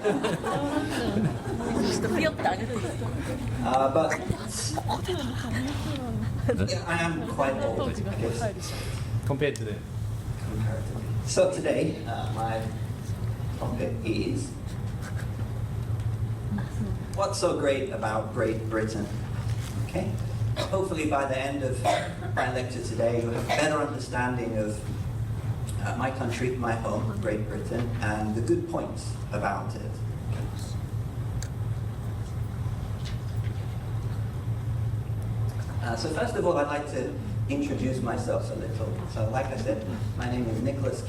But yeah, I am quite old, I guess. Compared to them. Comparatively. So today, my topic is what's so great about Great Britain? Okay? Hopefully by the end of my lecture today, you'll have a better understanding of my country, my home, Great Britain, and the good points about it. So first of all, I'd like to introduce myself a little. So like I said, my name is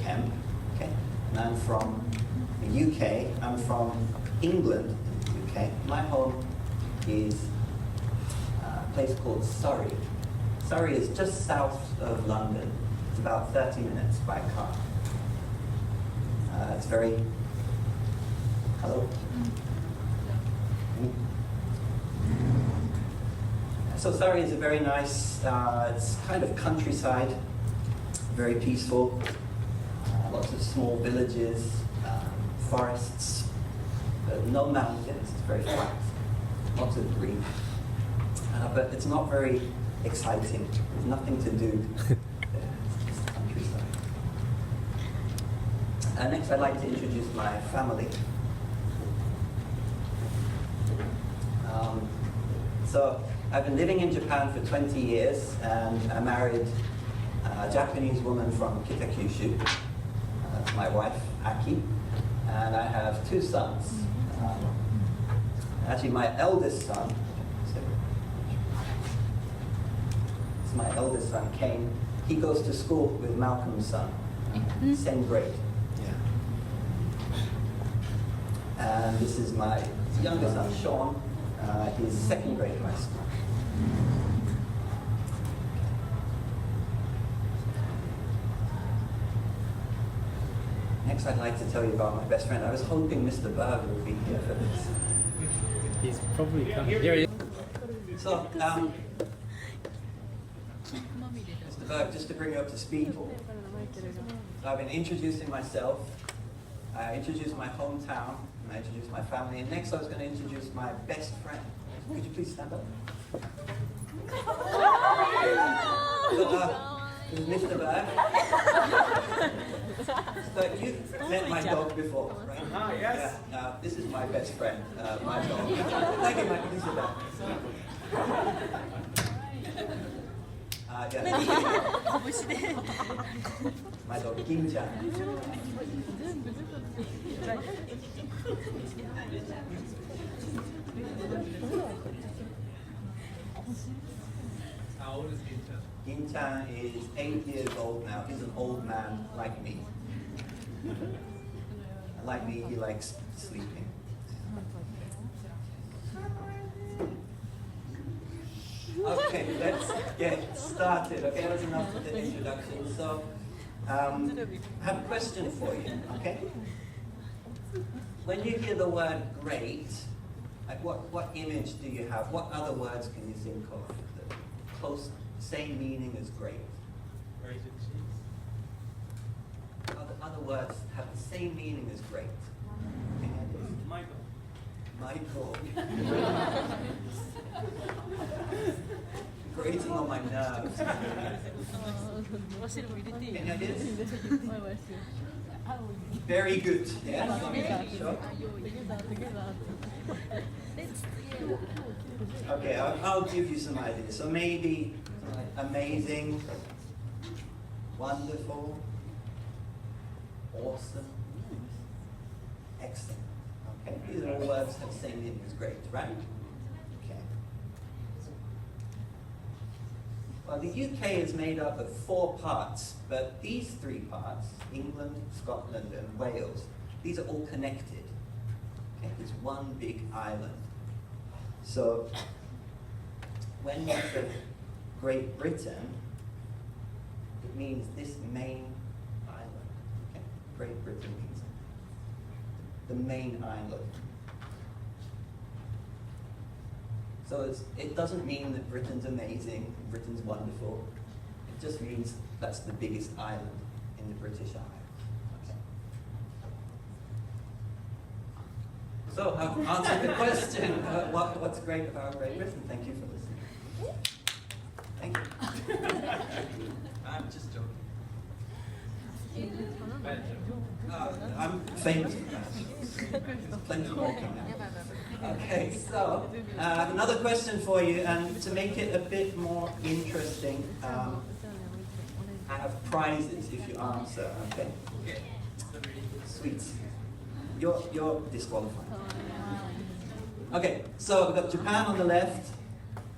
Kemp, okay? And I'm from the UK. I'm from England, UK. My home is a place called Surrey. Surrey is just south of London. It's about 30 minutes by car. It's very... Hello? So Surrey is a very nice, it's kind of countryside, very peaceful, lots of small villages, forests, no mountains, it's very flat, lots of green. But it's not very exciting, there's nothing to do there, it's just countryside. Next I'd like to introduce my family. So I've been living in Japan for 20 years, and I married a Japanese woman from Kitakyushu. That's my wife, Aki, and I have two sons. Actually, my eldest son, it's my eldest son, Kane. He goes to school with Malcolm's son, same grade. And this is my younger son, Sean. He's second grade in my school. Next, I'd like to tell you about my best friend. I was hoping Mr. Berg would be here for this. He's probably coming. Here he is. So, Mr. Berg, just to bring you up to speed, so I've been introducing myself. I introduced my hometown, and I introduced my family, and next I was going to introduce my best friend. Could you please stand up? This is Mr. Berg. So you've met my dog before, right? Ah, yes. Yeah, this is my best friend, my dog. Thank you, Michael. Please sit down. My dog, Kim-chan. How old is Gin-chan? Gin-chan is 8 years old now. He's an old man like me. And like me, he likes sleeping. Okay, let's get started. Okay, that's enough of the introduction. So, I have a question for you, okay? When you hear the word great, like what image do you have? What other words can you think of that close, same meaning as great? Great achievement. Other words have the same meaning as great. Michael. Michael. Grating on my nerves. Any ideas? Very good. Yeah. Sure. Okay, I'll give you some ideas. So maybe amazing, wonderful, awesome, excellent. Okay, these are all words that have the same meaning as great, right? Okay. Well, the UK is made up of 4 parts, but these 3 parts, England, Scotland, and Wales, these are all connected. Okay, it's one big island. So, when you say Great Britain, it means this main island. Okay? Great Britain means the main island. So it doesn't mean that Britain's amazing, Britain's wonderful. It just means that's the biggest island in the British Isles. Okay. So I've answered the question. What's great about Great Britain? Thank you for listening. Thank you. I'm just joking. I'm famous for that. There's plenty walking now. Okay, so another question for you, and to make it a bit more interesting, I have prizes if you answer. Okay. Sweet. You're disqualified. Okay, so we've got Japan on the left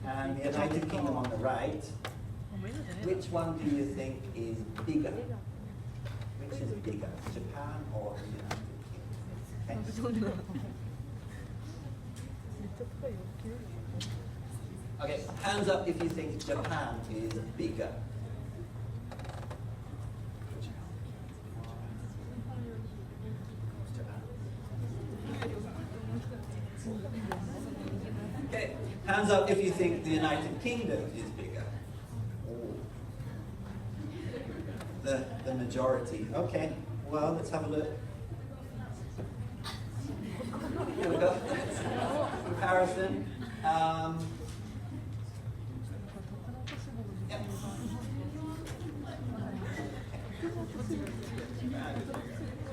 and the United Kingdom on the right. Which one do you think is bigger? Which is bigger, Japan or the United Kingdom? Okay, hands up if you think Japan is bigger. Okay, hands up if you think the United Kingdom is bigger. The majority. Okay, well, let's have a look. Here we go. Comparison. Yep.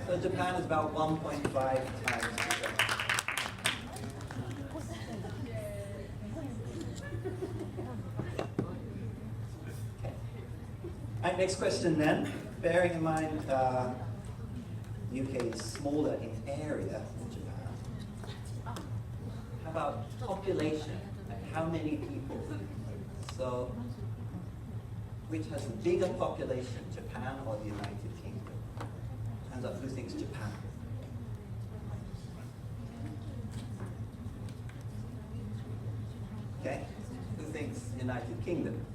So Japan is about 1.5 times bigger. Right, next question then. Bearing in mind UK is smaller in area than Japan. How about population? Like how many people? So, which has a bigger population, Japan or the United Kingdom? Hands up, who thinks Japan? Okay, who thinks United Kingdom?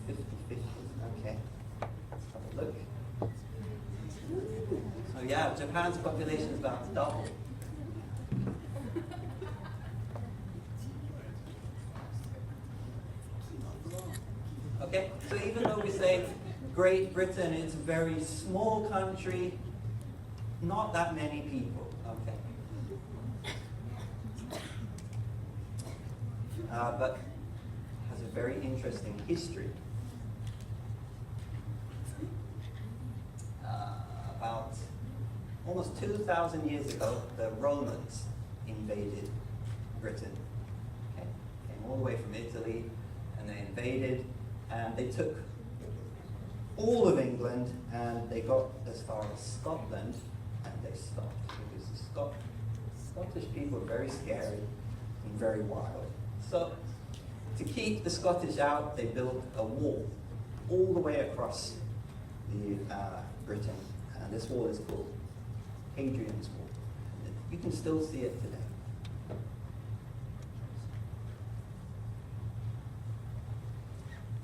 50-50, okay. Let's have a look. So yeah, Japan's population is about double. Okay, so even though we say Great Britain is a very small country, not that many people, okay. But has a very interesting history. About almost 2,000 years ago, the Romans invaded Britain. Okay? Came all the way from Italy, and they invaded, and they took all of England, and they got as far as Scotland, and they stopped, because the Scottish people are very scary and very wild. So, to keep the Scottish out, they built a wall all the way across the Britain. And this wall is called Hadrian's Wall. You can still see it today.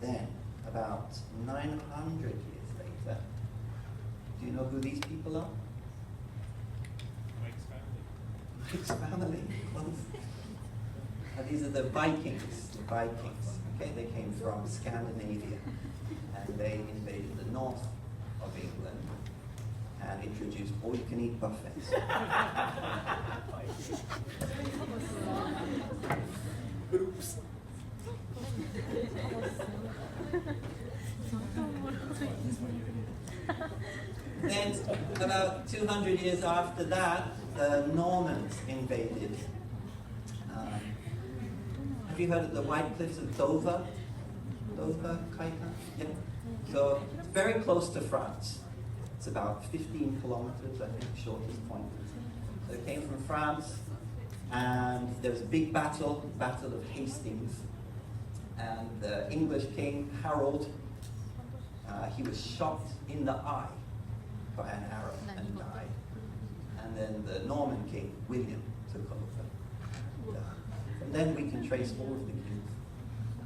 Then, about 900 years later, do you know who these people are? Mike's family. These are the Vikings. The Vikings. Okay, they came from Scandinavia, and they invaded the north of England and introduced all-you-can-eat buffets. Oops. Then, about 200 years after that, the Normans invaded. Have you heard of the White Cliffs of Dover? Dover, Kaikan? Yeah. So, it's very close to France. It's about 15 kilometers, I think, shortest point. So it came from France, and there was a big battle, the Battle of Hastings. And the English king, Harold, he was shot in the eye by an arrow and died. And then the Norman king, William, took over. And, from then we can trace all of the kings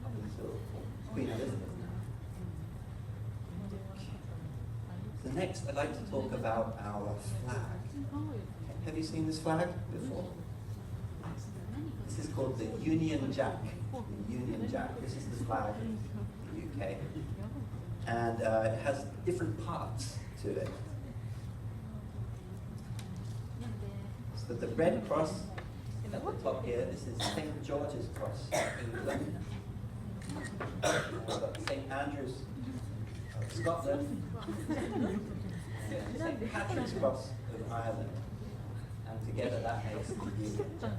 up until Queen Elizabeth. So next, I'd like to talk about our flag. Have you seen this flag before? This is called the Union Jack. The Union Jack. This is the flag in the UK. And it has different parts to it. So the red cross at the top here, this is St. George's Cross, England. We've got St. Andrew's, Scotland. St. Patrick's Cross of Ireland. And together that makes the Union Jack.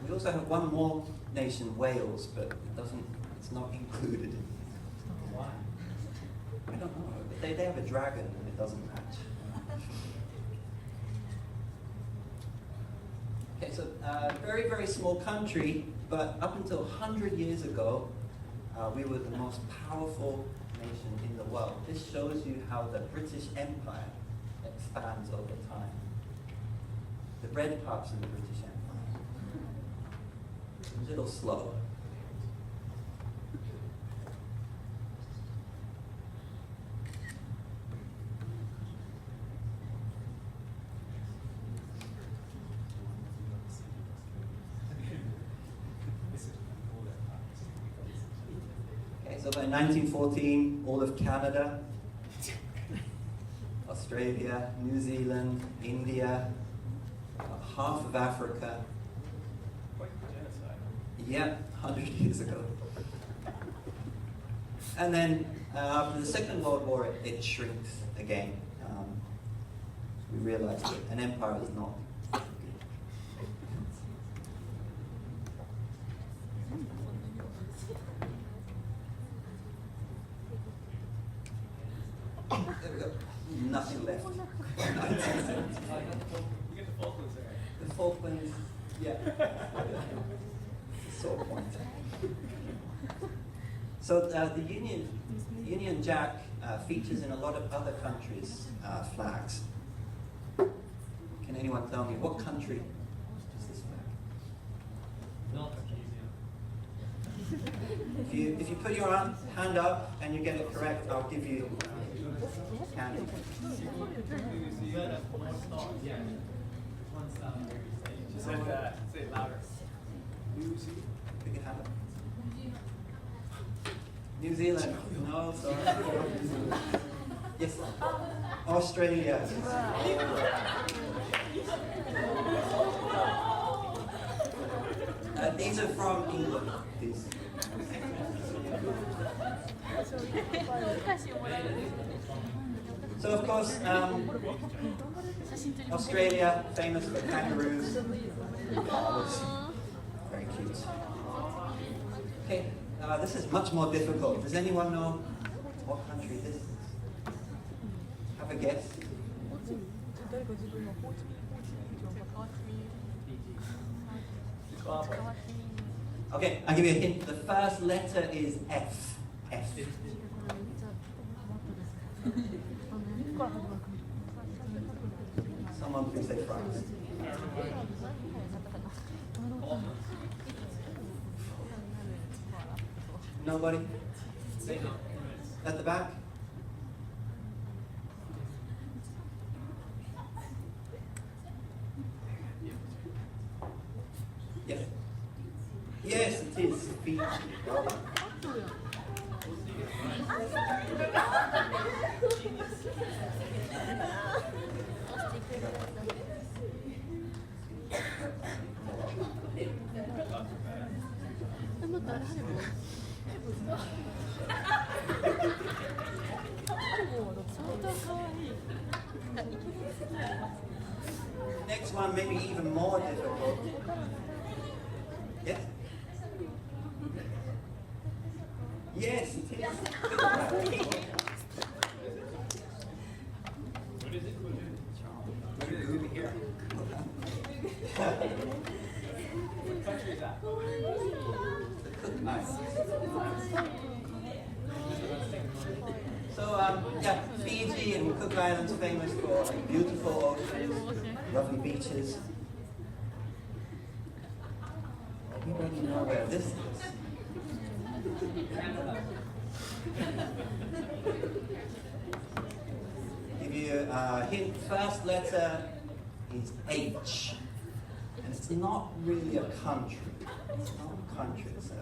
We also have one more nation, Wales, but it's not included. Why? I don't know. But they have a dragon and it doesn't match. Okay, so very, very small country, but up until 100 years ago, we were the most powerful nation in the world. This shows you how the British Empire expands over time. The red parts of the British Empire. A little slow. Okay, so by 1914, all of Canada, Australia, New Zealand, India, half of Africa. Yeah, 100 years ago. And then after the Second World War, it shrinks again. We realized that an empire is not good. There we go. Nothing left. 1975. You get the Falklands there. The Falklands, yeah. Sore point. So the Union Jack features in a lot of other countries' flags. Can anyone tell me what country is this flag? If you put your hand up and you get it correct, I'll give you candy. She said, say it louder. Pick your hand up. New Zealand. No, sorry. Yes. Australia. These are from England. These. So of course, Australia, famous for kangaroos. Very cute. Okay, this is much more difficult. Does anyone know what country this is? Have a guess. Okay, I'll give you a hint. The first letter is F. F. Someone please say France. Nobody? At the back? Yes. Yes, it is. Fiji. Next one may be even more difficult. Yes? Yes, it is. What is it? What is it here? What country is that? Nice. So, yeah, Fiji and Cook Islands famous for beautiful oceans, lovely beaches. Anybody know where this is? Give you a hint. First letter is H, and it's not really a country. It's not a country. So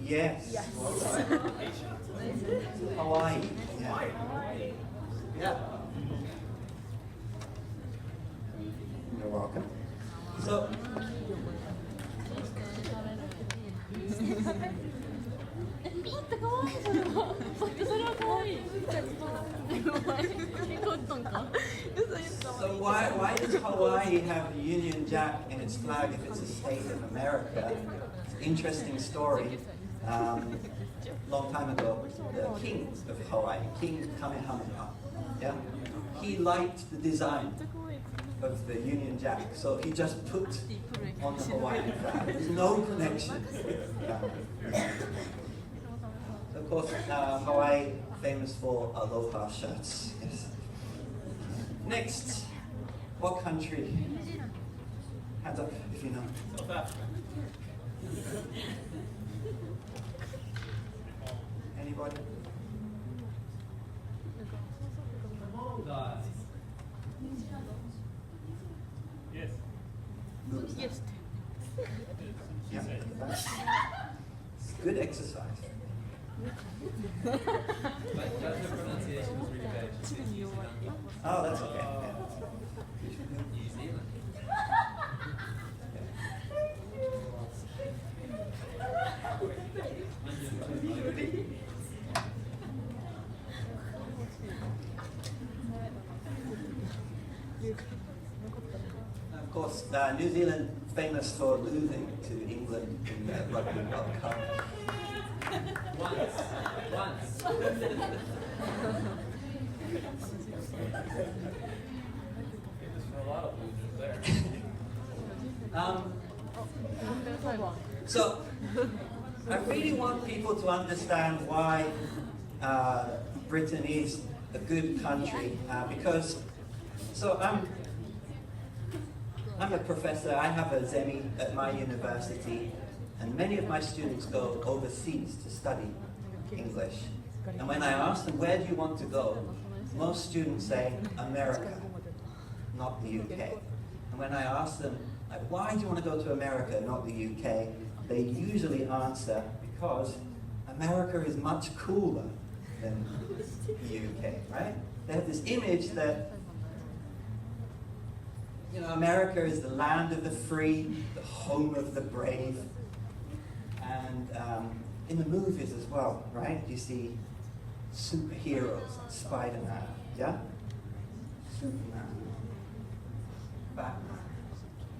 Yes. Hawaii. Yeah. Yeah. You're welcome. So, so why does Hawaii have the Union Jack in its flag if it's a state of America? It's an interesting story. Long time ago, the king of Hawaii, King Kamehameha, yeah, he liked the design of the Union Jack, so he just put on the Hawaiian flag. There's no connection. Of course, Hawaii famous for aloha shirts. Yes. Next, what country? Hands up if you know. South Africa. Anybody? Come on, guys. Yes. Yeah. It's good exercise. But just the pronunciation was really bad. She said New Zealand. Oh, that's okay. Yeah. New Zealand. Of course, New Zealand famous for losing to England in the Rugby World Cup. Once. There's a lot of losers there. So, I really want people to understand why Britain is a good country, because, so I'm a professor, I have a Zemi at my university, and many of my students go overseas to study English. And when I ask them, where do you want to go? Most students say, America, not the UK. And when I ask them, like, why do you want to go to America, not the UK? They usually answer, because America is much cooler than the UK, right? They have this image that, you know, America is the land of the free, the home of the brave. And in the movies as well, right? You see superheroes, like Spider-Man, yeah? Superman, Batman.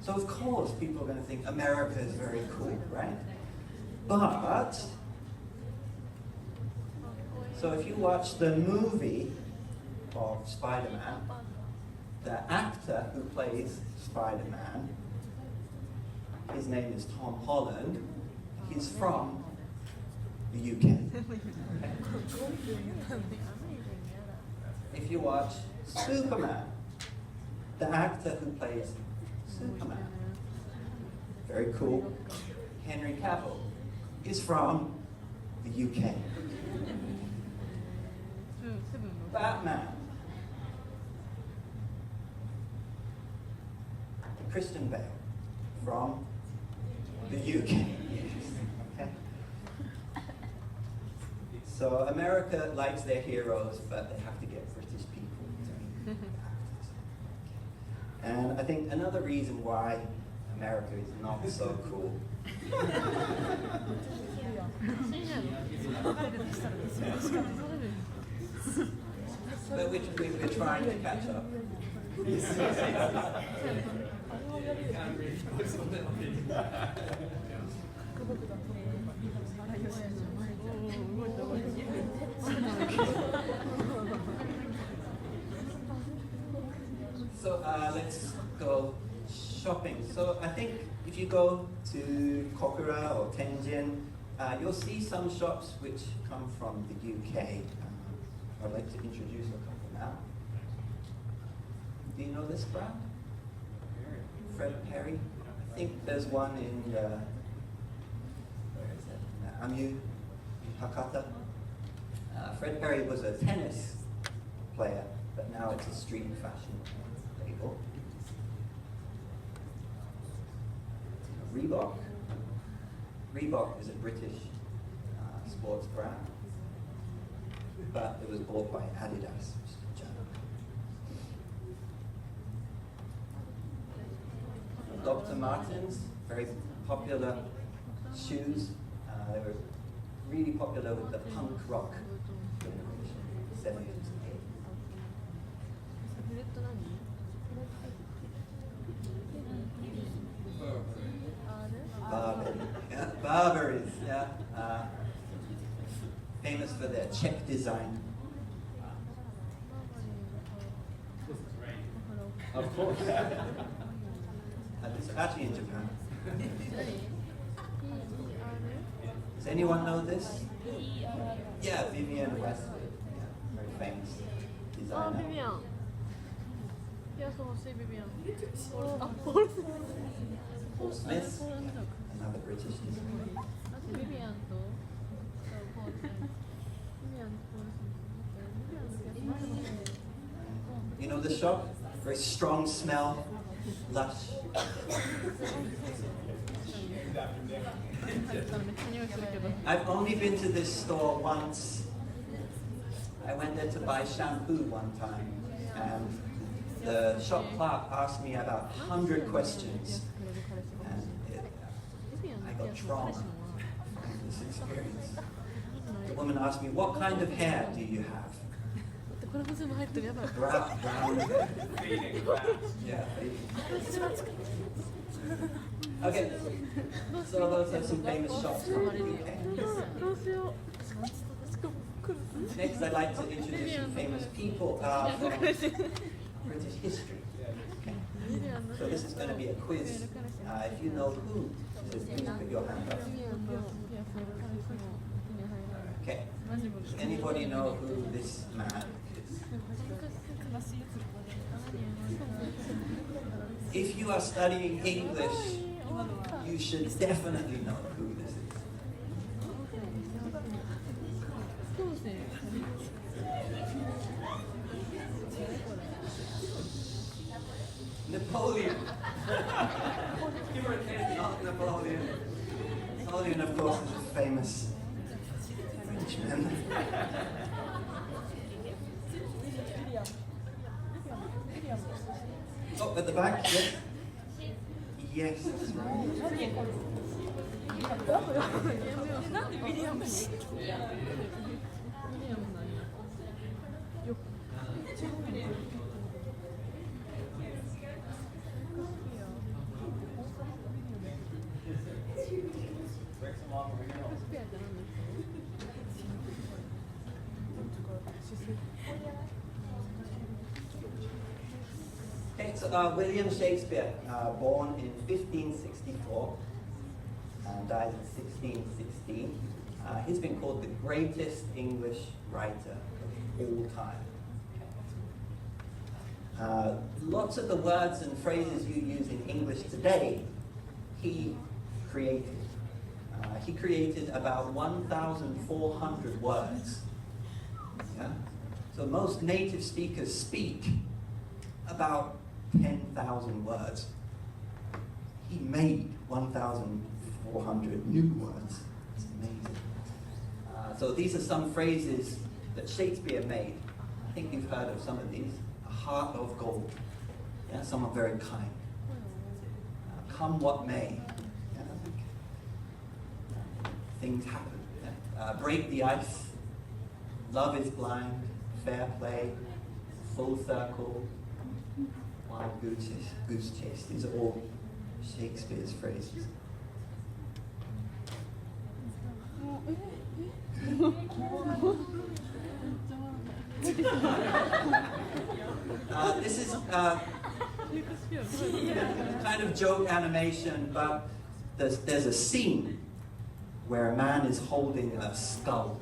So of course people are going to think America is very cool, right? But, so if you watch the movie of Spider-Man, the actor who plays Spider-Man, his name is Tom Holland, he's from the UK. Okay? If you watch Superman, the actor who plays Superman, very cool, Henry Cavill, is from the UK. Batman, Christian Bale, from the UK. Okay? So America likes their heroes, but they have to get British people to be actors. And I think another reason why America is not so cool. But we're trying to catch up. So let's go shopping. So I think if you go to Kokura or Tenjin, you'll see some shops which come from the UK. I'd like to introduce a couple now. Do you know this brand? Fred Perry. I think there's one in where is it? Amu, Hakata. Fred Perry was a tennis player, but now it's a street fashion label. Reebok. Reebok is a British sports brand, but it was bought by Adidas, which is German. Dr. Martens, very popular shoes. They were really popular with the punk rock generation, 70s and 80s. Burberry. Yeah, Burberry's, yeah. Famous for their check design. Of course. It's actually in Japan. Does anyone know this? Yeah, Vivienne Westwood. Yeah, very famous designer. Paul Smith, another British designer. You know the shop? Very strong smell, lush. I've only been to this store once. I went there to buy shampoo one time, and the shop clerk asked me about 100 questions, and I got trauma from this experience. The woman asked me, "What kind of hair do you have?" Brown hair. Yeah. Okay, so those are some famous shops from the UK. Next, I'd like to introduce some famous people from British history. Okay. So this is going to be a quiz. If you know who, please put your hand up. Okay. Does anybody know who this man is? If you are studying English, you should definitely know who this is. Napoleon. Not Napoleon. Napoleon, of course, is a famous Frenchman. Oh, at the back, yes. Yes, that's right. Okay, so William Shakespeare, born in 1564, died in 1616. He's been called the greatest English writer of all time. Lots of the words and phrases you use in English today, he created. He created about 1,400 words. Yeah? So most native speakers speak about 10,000 words. He made 1,400 new words. It's amazing. So these are some phrases that Shakespeare made. I think you've heard of some of these. A heart of gold. Yeah, some are very kind. Come what may. Yeah, things happen. Yeah. Break the ice. Love is blind. Fair play. Full circle. Wild goose chase. These are all Shakespeare's phrases. This is kind of joke animation, but there's a scene where a man is holding a skull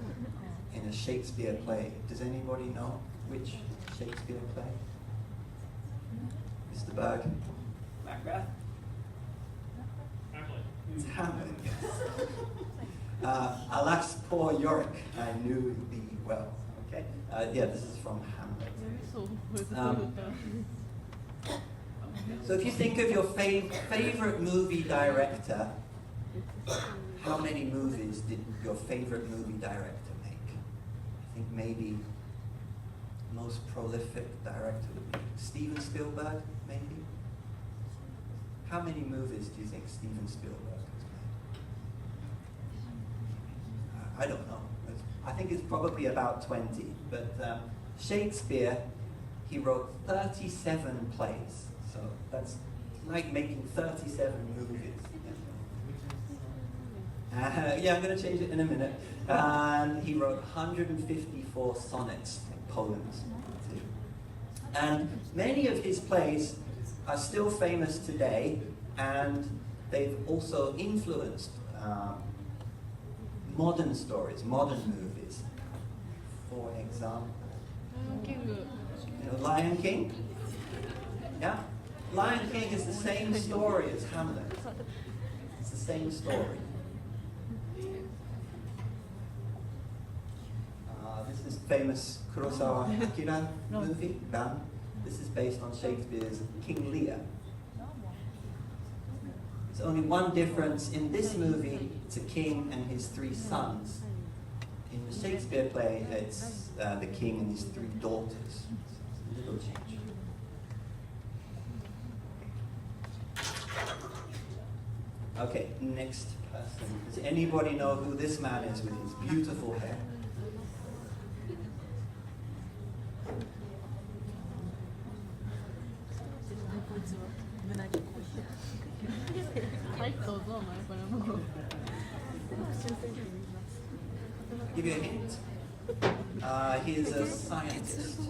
in a Shakespeare play. Does anybody know which Shakespeare play? Mr. Berg? Macbeth? It's Hamlet. Alas, poor Yorick, I knew thee well. Okay? Yeah, this is from Hamlet. So if you think of your favorite movie director, How many movies did your favorite movie director make? I think maybe most prolific director would be Steven Spielberg, maybe? How many movies do you think Steven Spielberg has made? I don't know. I think it's probably about 20, but Shakespeare, he wrote 37 plays, so that's like making 37 movies. Yeah, I'm going to change it in a minute. And he wrote 154 sonnets, poems, too. And many of his plays are still famous today, and they've also influenced modern stories, modern movies. For example, you know, Lion King? Yeah? Lion King is the same story as Hamlet. It's the same story. This is famous Kurosawa Akira movie, Ran. This is based on Shakespeare's King Lear. There's only one difference. In this movie, it's a king and his 3 sons. In the Shakespeare play, it's the king and his 3 daughters. It's a little change. Okay, next person. Does anybody know who this man is with his beautiful hair? I'll give you a hint. He is a scientist.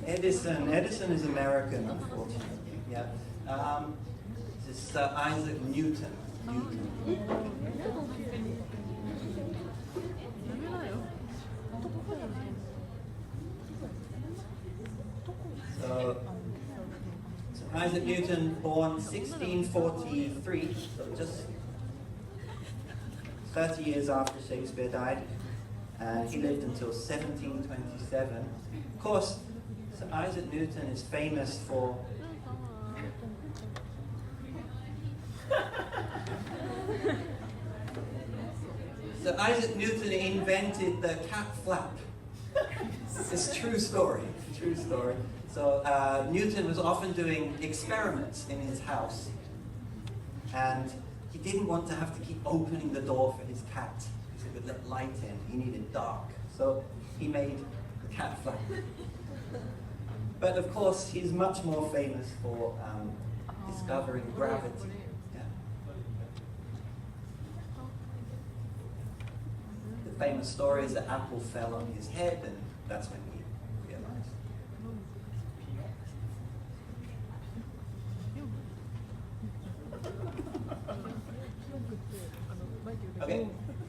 Edison. Edison is American, unfortunately. Yeah. This is Isaac Newton. So Isaac Newton, born 1643, so just 30 years after Shakespeare died, and he lived until 1727. Of course, so Isaac Newton is famous for So Isaac Newton invented the cat flap. It's a true story. True story. So Newton was often doing experiments in his house, and he didn't want to have to keep opening the door for his cat because it would let light in. He needed dark. So he made the cat flap. But of course, he's much more famous for discovering gravity. Yeah. The famous story is that apple fell on his head, and that's when he realized. Okay,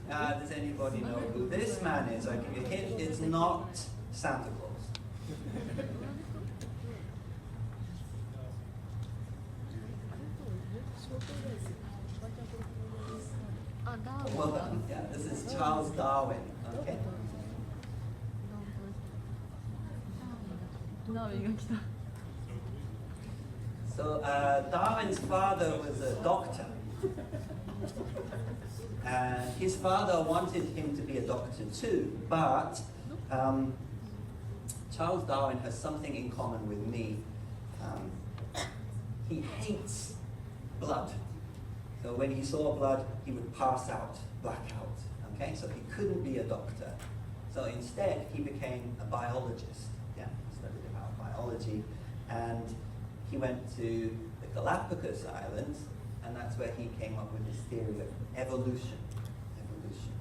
does anybody know who this man is? I give you a hint, it's not Santa Claus. Well done. Yeah, this is Charles Darwin. Okay. So Darwin's father was a doctor, and his father wanted him to be a doctor too, but Charles Darwin has something in common with me. He hates blood. So when he saw blood, he would pass out, black out. Okay, so he couldn't be a doctor. So instead, he became a biologist. Yeah, he studied about biology, and he went to the Galapagos Islands, and that's where he came up with his theory of evolution. Evolution.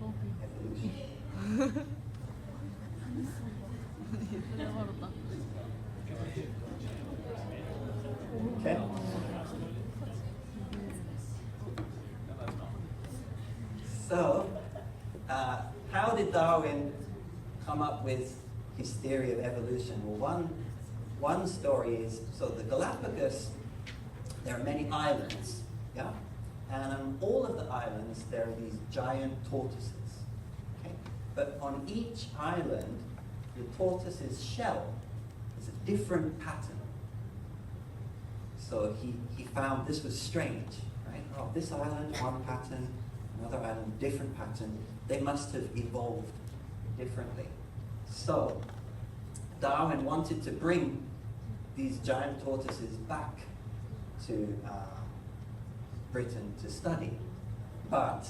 Okay. Evolution. Okay. So, how did Darwin come up with his theory of evolution? Well, one story is, so the Galapagos, there are many islands, yeah? And on all of the islands, there are these giant tortoises, okay? But on each island, the tortoise's shell is a different pattern. So he found this was strange, right? Oh, this island, one pattern, another island, different pattern. They must have evolved differently. So Darwin wanted to bring these giant tortoises back to Britain to study. But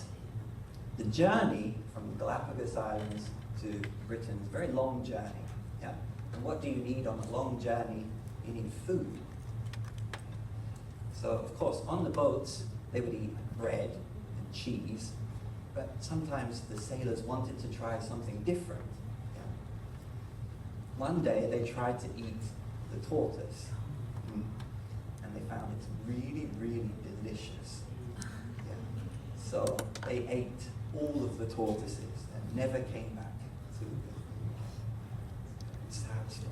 the journey from the Galapagos Islands to Britain is a very long journey. Yeah? And what do you need on a long journey? You need food. So, of course, on the boats, they would eat bread and cheese, but sometimes the sailors wanted to try something different. Yeah? One day, they tried to eat the tortoise, and they found it's really, really delicious. Yeah? So they ate all of the tortoises and never came back to the sad story.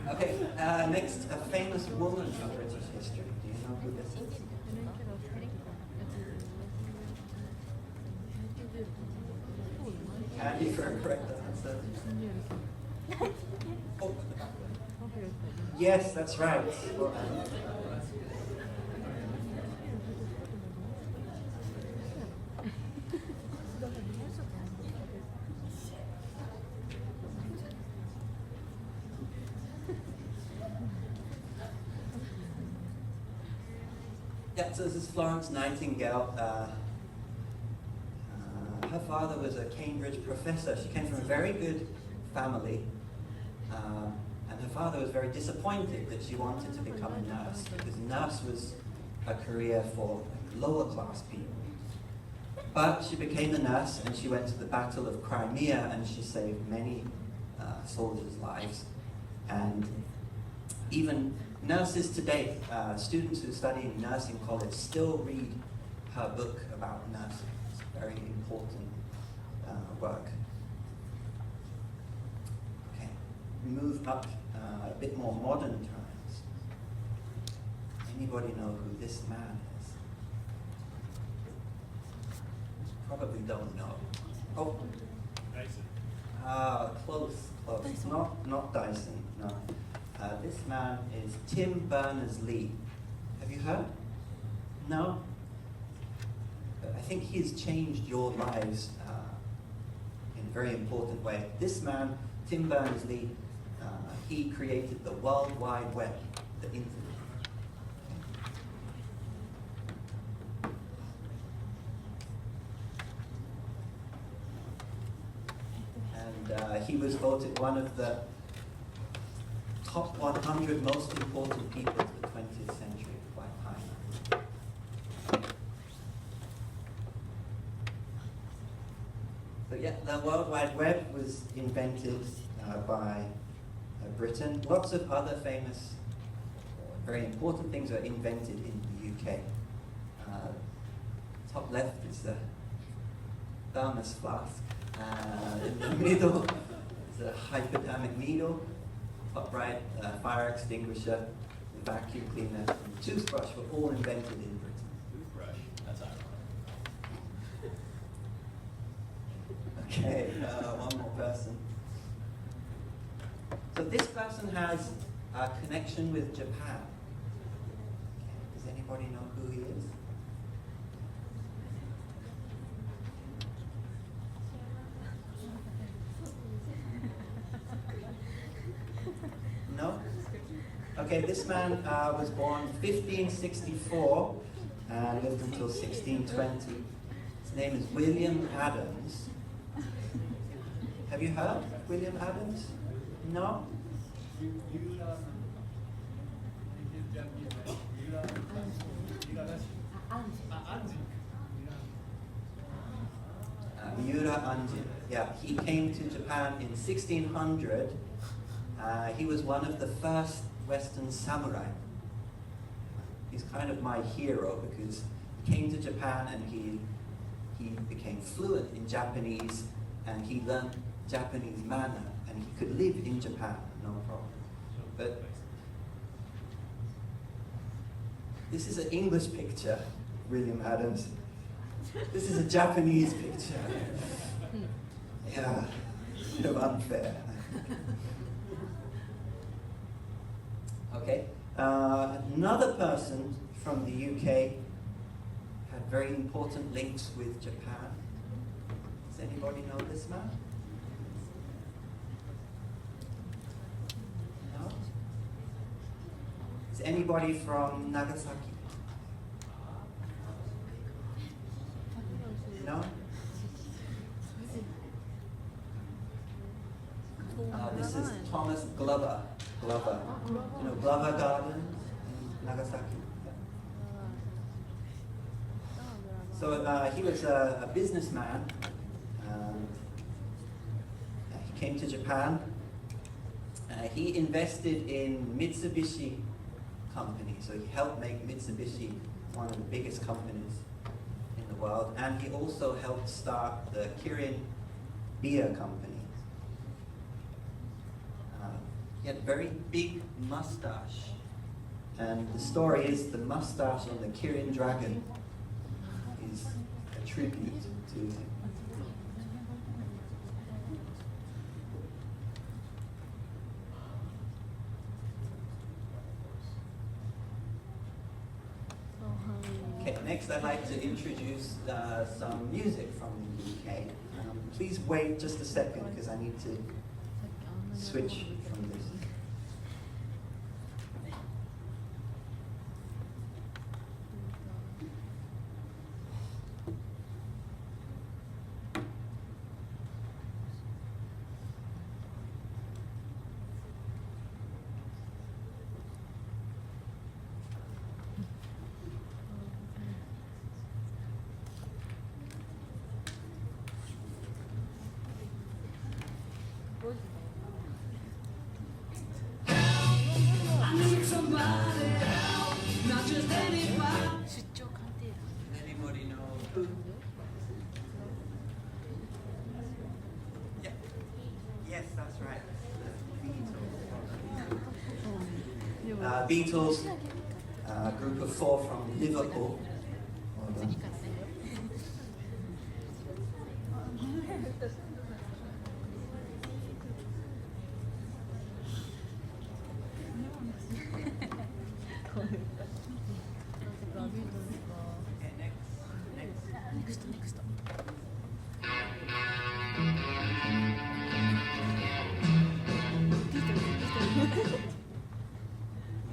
Okay, next, a famous woman from British history. Do you know who this is? Andy for a correct answer. Oh. Yes, that's right. Well, yeah, so this is Florence Nightingale. Her father was a Cambridge professor. She came from a very good family, and her father was very disappointed that she wanted to become a nurse, because nurse was a career for lower class people. But she became a nurse, and she went to the Battle of Crimea, and she saved many soldiers' lives. And even nurses today, students who study in nursing college, still read her book about nursing. It's very important work. Okay, we move up a bit more modern times. Anybody know who this man is? Probably don't know. Oh, Dyson. close. Not Dyson. No. This man is Tim Berners-Lee. Have you heard? No? I think he has changed your lives in a very important way. This man, Tim Berners-Lee, he created the World Wide Web, the internet. And he was voted one of the top 100 most important people of the 20th century by Time. So yeah, the World Wide Web was invented by Britain. Lots of other famous, very important things are invented in the UK. Top left is the thermos flask. In the middle is a hypodermic needle. Top right, fire extinguisher, the vacuum cleaner, and the toothbrush were all invented in Britain. Toothbrush. That's ironic. Okay, one more person. So this person has a connection with Japan. Does anybody know who he is? No? Okay, this man was born 1564 and lived until 1620. His name is William Adams. Have you heard of William Adams? No? Miura Anjin. Yeah, he came to Japan in 1600. He was one of the first Western samurai. He's kind of my hero because he came to Japan and he became fluent in Japanese and he learned Japanese manner and he could live in Japan, no problem. But this is an English picture, William Adams. This is a Japanese picture. Yeah, kind of unfair. Okay, another person from the UK had very important links with Japan. Does anybody know this man? No? Is anybody from Nagasaki? No? This is Thomas Glover. Glover. You know Glover Garden in Nagasaki? So he was a businessman. He came to Japan. He invested in Mitsubishi company. So he helped make Mitsubishi one of the biggest companies in the world. And he also helped start the Kirin beer company. He had a very big mustache. And the story is the mustache on the Kirin dragon is a tribute to him. Okay, next I'd like to introduce some music from the UK. Please wait just a second because I need to switch from this. Anybody know who? Yeah. Yes, that's right. The Beatles. Beatles, group of 4 from Liverpool. Next.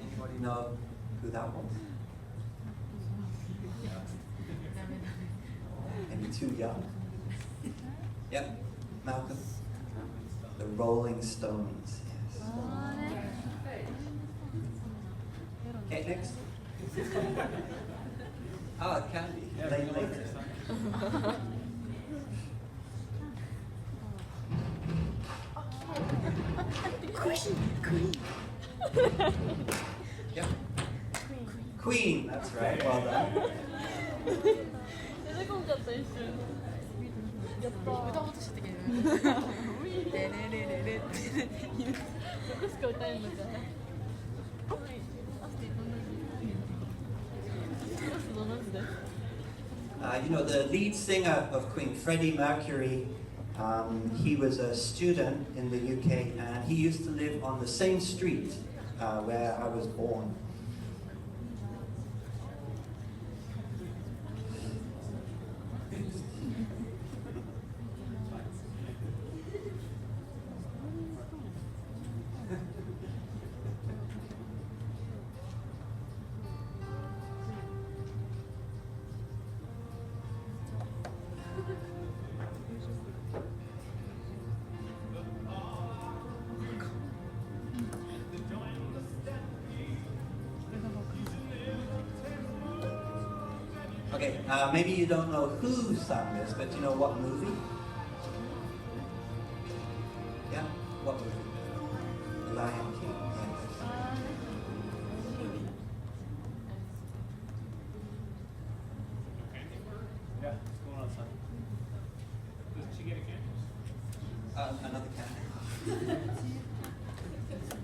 Anybody know who that was? Maybe too young? Yep, Malcolm. The Rolling Stones, yes. Okay, next. Oh, it can be. Later. Queen. Yep. Queen, that's right. Well done. You know, the lead singer of Queen, Freddie Mercury, he was a student in the UK, and he used to live on the same street where I was born. Okay, maybe you don't know who sang this, but you know what movie? Yeah? What movie? The Lion King, yes. Yeah, what's going on, son? Doesn't she get a camera? Another cat.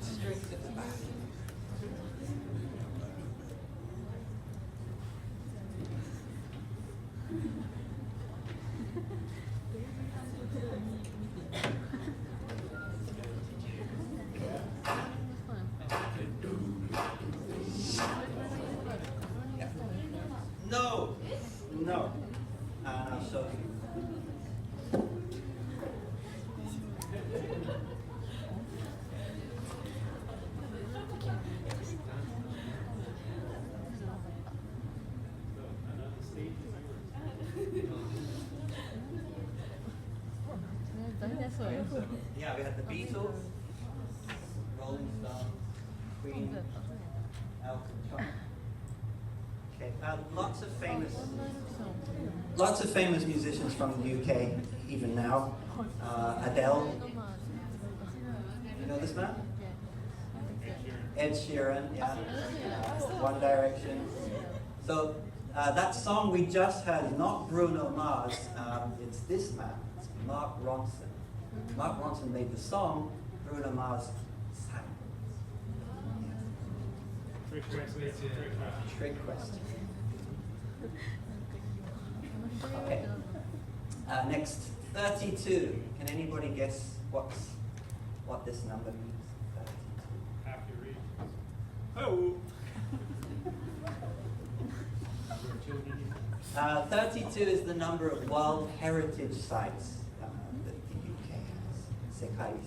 Straight to the back. No. And I'll show you. Yeah, we had the Beatles, Rolling Stones, Queen, Elton John. Okay, lots of famous musicians from the UK, even now. Adele. You know this man? Ed Sheeran, yeah. One Direction. So that song we just heard is not Bruno Mars, it's this man, it's Mark Ronson. Mark Ronson made the song, Bruno Mars sang. Trick question. Okay. Next, 32. Can anybody guess what this number means? 32. Half your reach. Oh! 32 is the number of World Heritage Sites that the UK has. Seinan.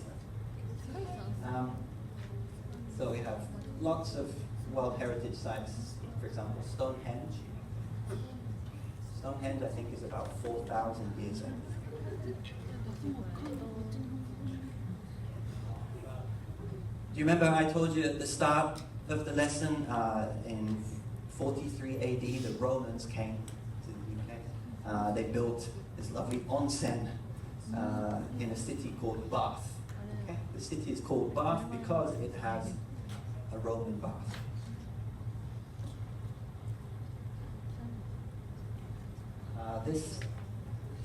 So we have lots of World Heritage Sites. For example, Stonehenge. Stonehenge, I think, is about 4,000 years old. Do you remember I told you at the start of the lesson, in 43 AD, the Romans came to the UK. They built this lovely onsen in a city called Bath. Okay? The city is called Bath because it has a Roman bath. This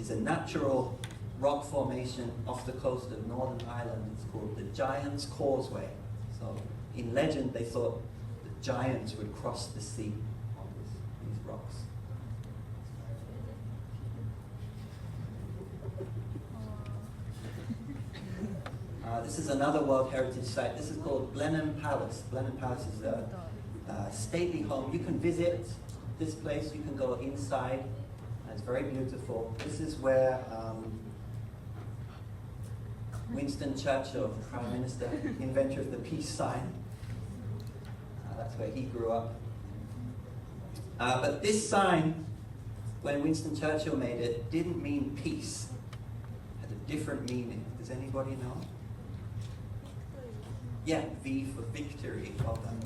is a natural rock formation off the coast of Northern Ireland. It's called the Giant's Causeway. So in legend, they thought the giants would cross the sea on these rocks. This is another World Heritage Site. This is called Blenheim Palace. Blenheim Palace is a stately home. You can visit this place. You can go inside. It's very beautiful. This is where Winston Churchill, Prime Minister, inventor of the peace sign. That's where he grew up. But this sign, when Winston Churchill made it, didn't mean peace. It had a different meaning. Does anybody know? Yeah, V for victory. Well done.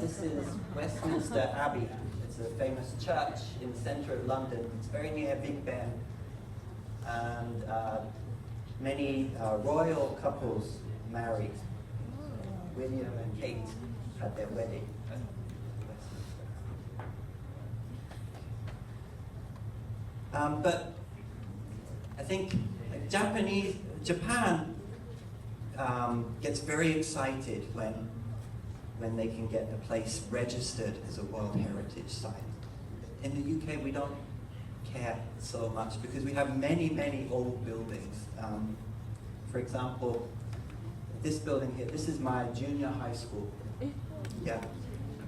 This is Westminster Abbey. It's a famous church in the centre of London. It's very near Big Ben. And many royal couples married. William and Kate had their wedding at Westminster. But I think Japan gets very excited when they can get a place registered as a World Heritage Site. In the UK, we don't care so much because we have many, many old buildings. For example, this building here, this is my junior high school. Yeah,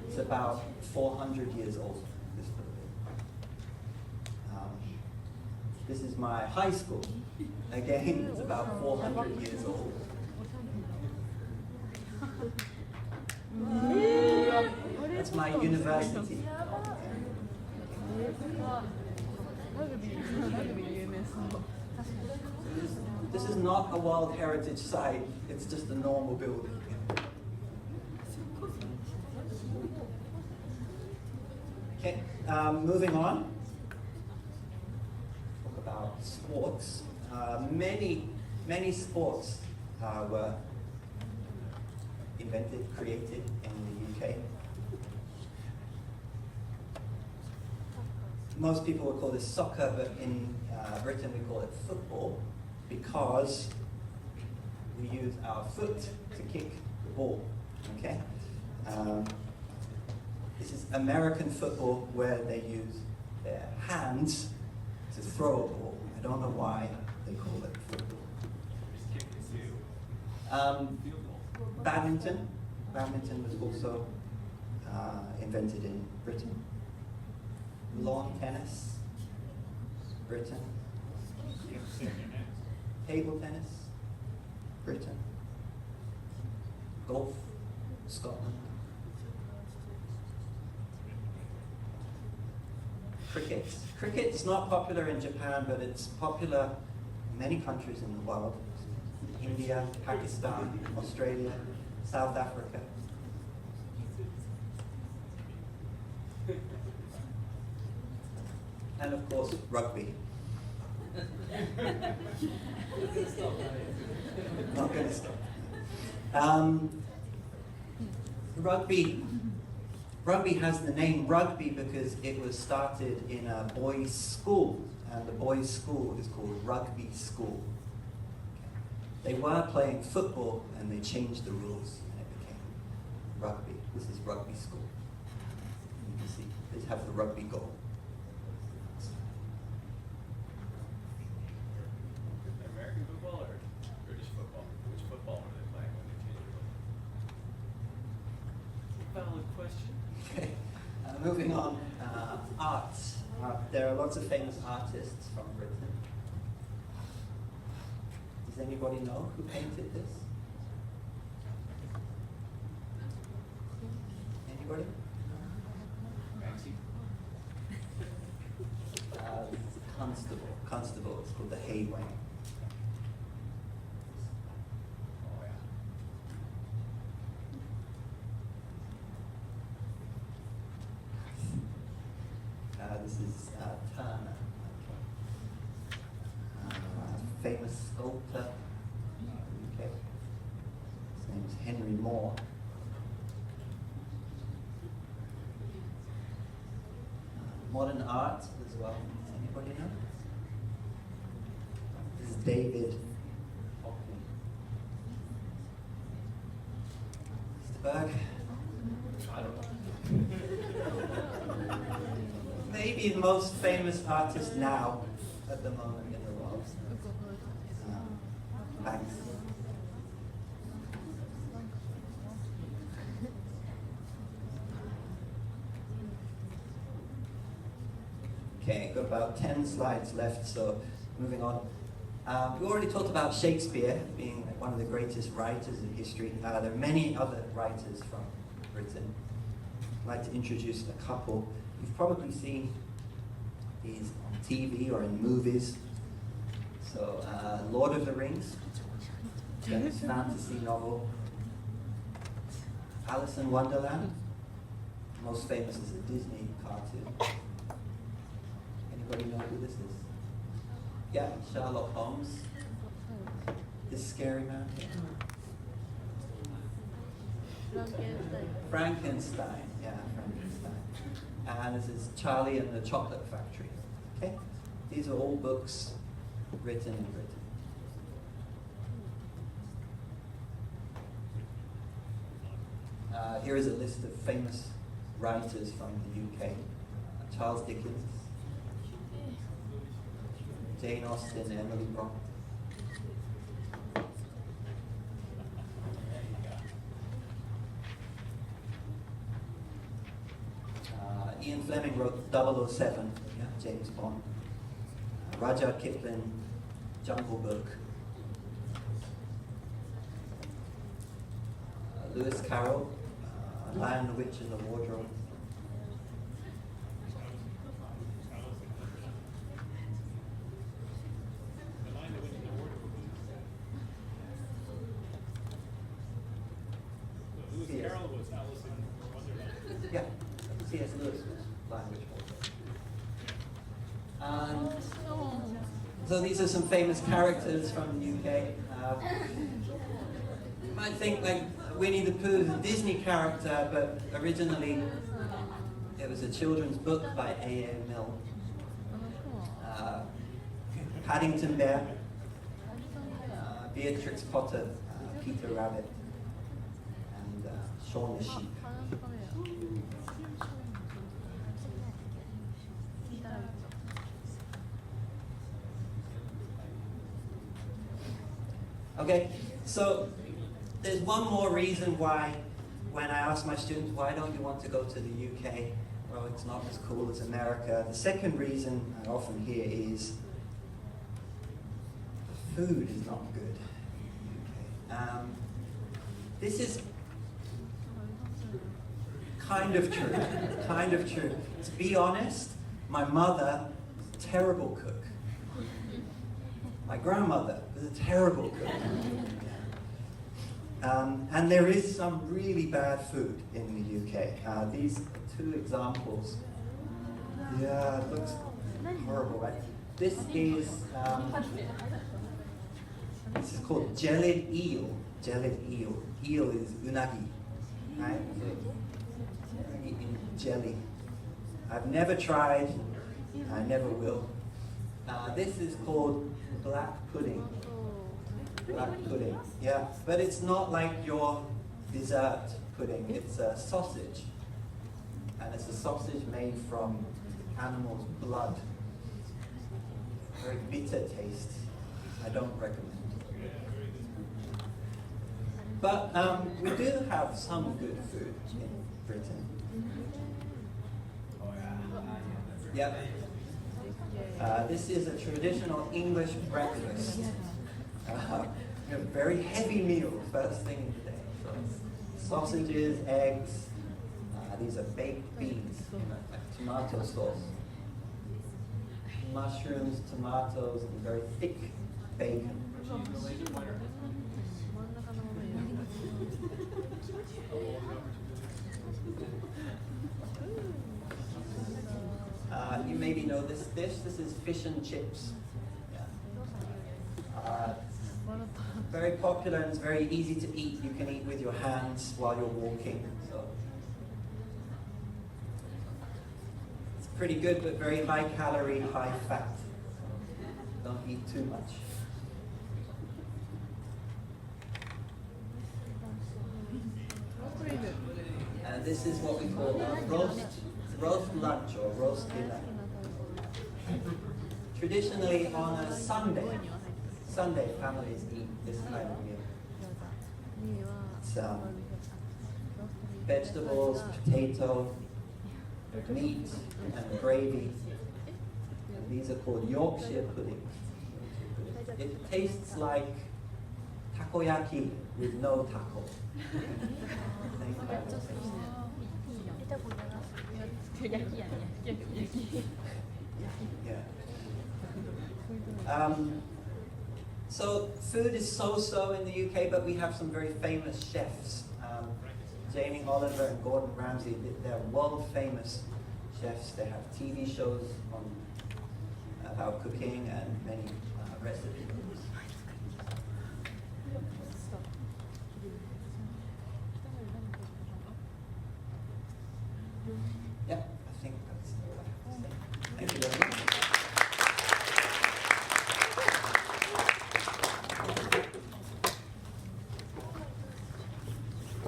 it's about 400 years old, this building. This is my high school. Again, it's about 400 years old. That's my university. This is not a World Heritage Site, it's just a normal building. Okay, moving on. Talk about sports. Many sports were invented, created in the UK. Most people would call this soccer, but in Britain we call it football because we use our foot to kick the ball. Okay. This is American football where they use their hands to throw a ball. I don't know why they call it football. Badminton. Badminton was also invented in Britain. Lawn tennis, Britain. Table tennis, Britain. Golf, Scotland. Cricket. Cricket is not popular in Japan, but it's popular in many countries in the world. India, Pakistan, Australia, South Africa. And of course, rugby. Not going to stop. Rugby has the name rugby because it was started in a boys' school, and the boys' school is called rugby school. They were playing football, and they changed the rules, and it became rugby. This is rugby school. You can see they have the rugby goal. American football or British football? Which football were they playing when they changed the rules? Valid question. Okay. Moving on, art. There are lots of famous artists from Britain. Does anybody know who painted this? Anybody? Constable. It's called the Hayway. Oh, yeah. This is Turner. Famous sculptor. Okay. His name is Henry Moore. Modern art as well. Anybody know? This is David Hockney. Mr. Berg? I don't know. Maybe the most famous artist now at the moment in the world. Thanks. Okay, got about 10 slides left, so moving on. We already talked about Shakespeare being one of the greatest writers in history. There are many other writers from Britain. I'd like to introduce a couple. You've probably seen these on TV or in movies. So, Lord of the Rings, Danish fantasy novel. Alice in Wonderland, most famous is a Disney cartoon. Anybody know who this is? Yeah, Sherlock Holmes. This scary man here. Frankenstein, yeah, Frankenstein. And this is Charlie and the Chocolate Factory. Okay? These are all books written in Britain. Here is a list of famous writers from the UK. Charles Dickens, Jane Austen, Emily Bronte. Ian Fleming wrote 007, yeah, James Bond. Rudyard Kipling, Jungle Book. Lewis Carroll, Lion, the Witch and the Wardrobe. Lewis Carroll was Alice in Wonderland. Yeah, C.S. Lewis was Lion, Witch, Wardrobe. So these are some famous characters from the UK. You might think like Winnie the Pooh is a Disney character, but originally it was a children's book by A.M. Mill. Paddington Bear, Beatrix Potter, Peter Rabbit, and Shaun the Sheep. Okay, so there's one more reason why when I ask my students, why don't you want to go to the UK? Well, it's not as cool as America. The second reason I often hear is the food is not good in the UK. This is kind of true, kind of true. To be honest, my mother was a terrible cook. My grandmother was a terrible cook. And there is some really bad food in the UK. These are two examples. Yeah, it looks horrible, right? This is called jellied eel. Jellied eel. Eel is unagi, right? In jelly. I've never tried. I never will. This is called black pudding. Black pudding, yeah, but it's not like your dessert pudding. It's a sausage, and it's a sausage made from animal's blood. Very bitter taste. I don't recommend. But we do have some good food in Britain. Yeah. This is a traditional English breakfast. A very heavy meal first thing in the day. So sausages, eggs. These are baked beans in a tomato sauce. Mushrooms, tomatoes, and very thick bacon. You maybe know this dish. This is fish and chips. Yeah. Very popular and it's very easy to eat. You can eat with your hands while you're walking. So it's pretty good, but very high calorie, high fat. Don't eat too much. And this is what we call a roast lunch or roast dinner. Traditionally on a Sunday, families eat this kind of meal. It's vegetables, potato, meat, and gravy. And these are called Yorkshire puddings. It tastes like takoyaki with no taco. Same kind of taste. Yeah. So food is so-so in the UK, but we have some very famous chefs. Jamie Oliver and Gordon Ramsay, they're world-famous chefs. They have TV shows on about cooking and many recipes. Yeah, I think that's all I have to say.